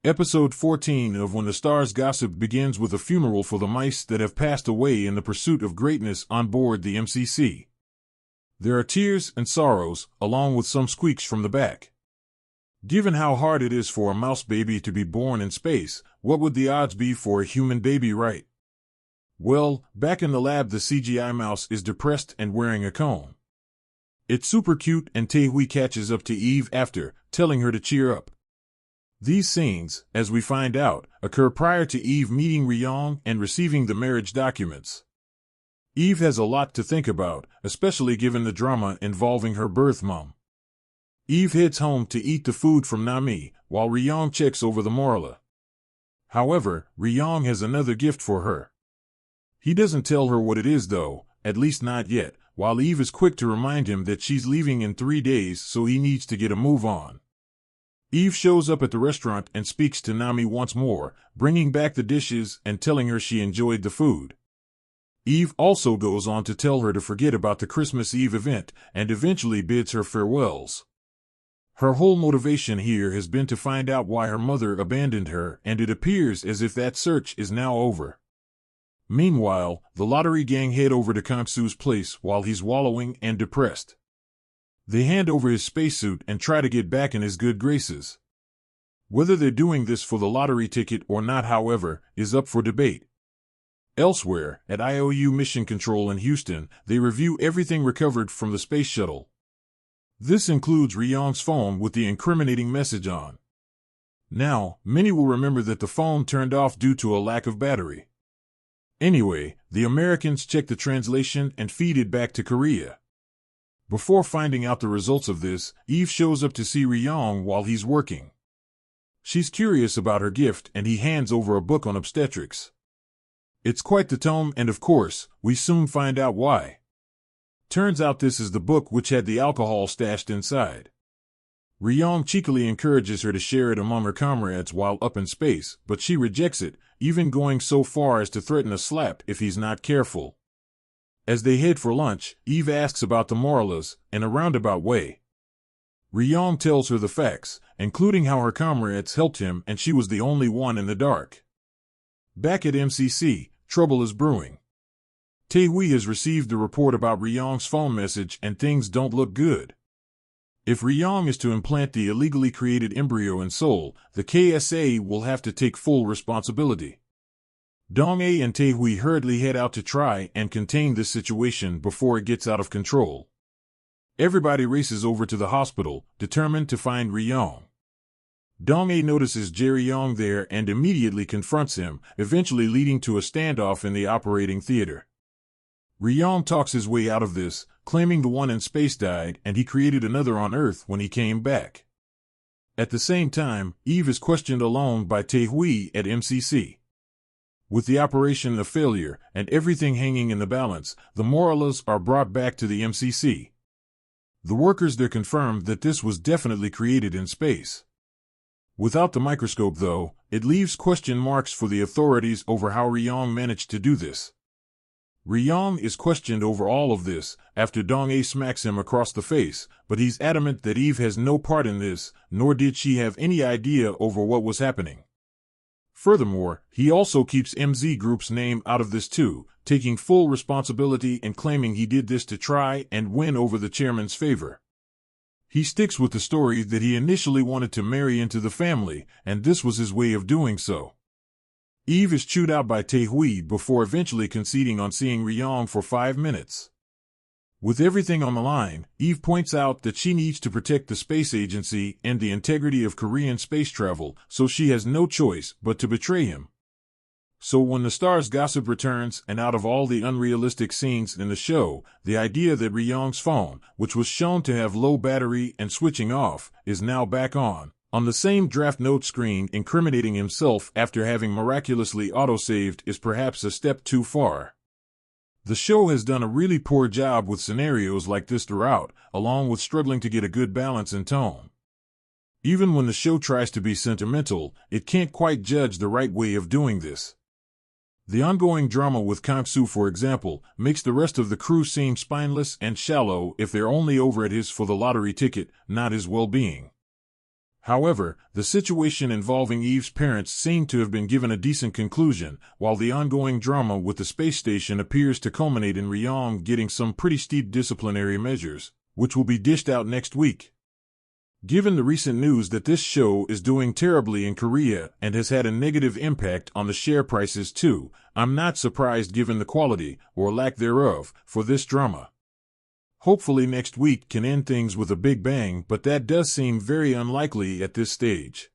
Episode 14 of When the Stars Gossip begins with a funeral for the mice that have passed away in the pursuit of greatness on board the MCC. There are tears and sorrows, along with some squeaks from the back. Given how hard it is for a mouse baby to be born in space, what would the odds be for a human baby, right? Well, back in the lab the CGI mouse is depressed and wearing a cone. It's super cute and Tae-hui catches up to Eve after, telling her to cheer up. These scenes, as we find out, occur prior to Eve meeting Ryong and receiving the marriage documents. Eve has a lot to think about, especially given the drama involving her birth mom. Eve heads home to eat the food from Nami, while Ryong checks over the Morla. However, Ryong has another gift for her. He doesn't tell her what it is though, at least not yet, while Eve is quick to remind him that she's leaving in 3 days so he needs to get a move on. Eve shows up at the restaurant and speaks to Nami once more, bringing back the dishes and telling her she enjoyed the food. Eve also goes on to tell her to forget about the Christmas Eve event and eventually bids her farewells. Her whole motivation here has been to find out why her mother abandoned her, and it appears as if that search is now over. Meanwhile, the lottery gang head over to Kang-soo's place while he's wallowing and depressed. They hand over his spacesuit and try to get back in his good graces. Whether they're doing this for the lottery ticket or not, however, is up for debate. Elsewhere, at IOU Mission Control in Houston, they review everything recovered from the space shuttle. This includes Ryong's phone with the incriminating message on. Now, many will remember that the phone turned off due to a lack of battery. Anyway, the Americans check the translation and feed it back to Korea. Before finding out the results of this, Eve shows up to see Ryong while he's working. She's curious about her gift and he hands over a book on obstetrics. It's quite the tome and of course, we soon find out why. Turns out this is the book which had the alcohol stashed inside. Ryong cheekily encourages her to share it among her comrades while up in space, but she rejects it, even going so far as to threaten a slap if he's not careful. As they head for lunch, Eve asks about the Morlas, in a roundabout way. Ryong tells her the facts, including how her comrades helped him and she was the only one in the dark. Back at MCC, trouble is brewing. Tae-hui has received a report about Ryong's phone message and things don't look good. If Ryong is to implant the illegally created embryo in Seoul, the KSA will have to take full responsibility. Dong-ae and Tae-hui hurriedly head out to try and contain this situation before it gets out of control. Everybody races over to the hospital, determined to find Ryong. Dong-ae notices Jae-ryong there and immediately confronts him, eventually leading to a standoff in the operating theater. Ryong talks his way out of this, claiming the one in space died and he created another on Earth when he came back. At the same time, Eve is questioned alone by Tae-hui at MCC. With the operation a failure and everything hanging in the balance, the Morlas are brought back to the MCC. The workers there confirmed that this was definitely created in space. Without the microscope though, it leaves question marks for the authorities over how Ryong managed to do this. Ryong is questioned over all of this after Dong-ae smacks him across the face, but he's adamant that Eve has no part in this, nor did she have any idea over what was happening. Furthermore, he also keeps MZ Group's name out of this too, taking full responsibility and claiming he did this to try and win over the chairman's favor. He sticks with the story that he initially wanted to marry into the family, and this was his way of doing so. Eve is chewed out by Tae-hui before eventually conceding on seeing Ryong for 5 minutes. With everything on the line, Eve points out that she needs to protect the space agency and the integrity of Korean space travel, so she has no choice but to betray him. So when the Stars Gossip returns and out of all the unrealistic scenes in the show, the idea that Ryong's phone, which was shown to have low battery and switching off, is now back on the same draft note screen incriminating himself after having miraculously autosaved is perhaps a step too far. The show has done a really poor job with scenarios like this throughout, along with struggling to get a good balance in tone. Even when the show tries to be sentimental, it can't quite judge the right way of doing this. The ongoing drama with Kang-soo, for example, makes the rest of the crew seem spineless and shallow if they're only over at his for the lottery ticket, not his well-being. However, the situation involving Eve's parents seemed to have been given a decent conclusion, while the ongoing drama with the space station appears to culminate in Ryong getting some pretty steep disciplinary measures, which will be dished out next week. Given the recent news that this show is doing terribly in Korea and has had a negative impact on the share prices too, I'm not surprised given the quality, or lack thereof, for this drama. Hopefully next week can end things with a big bang, but that does seem very unlikely at this stage.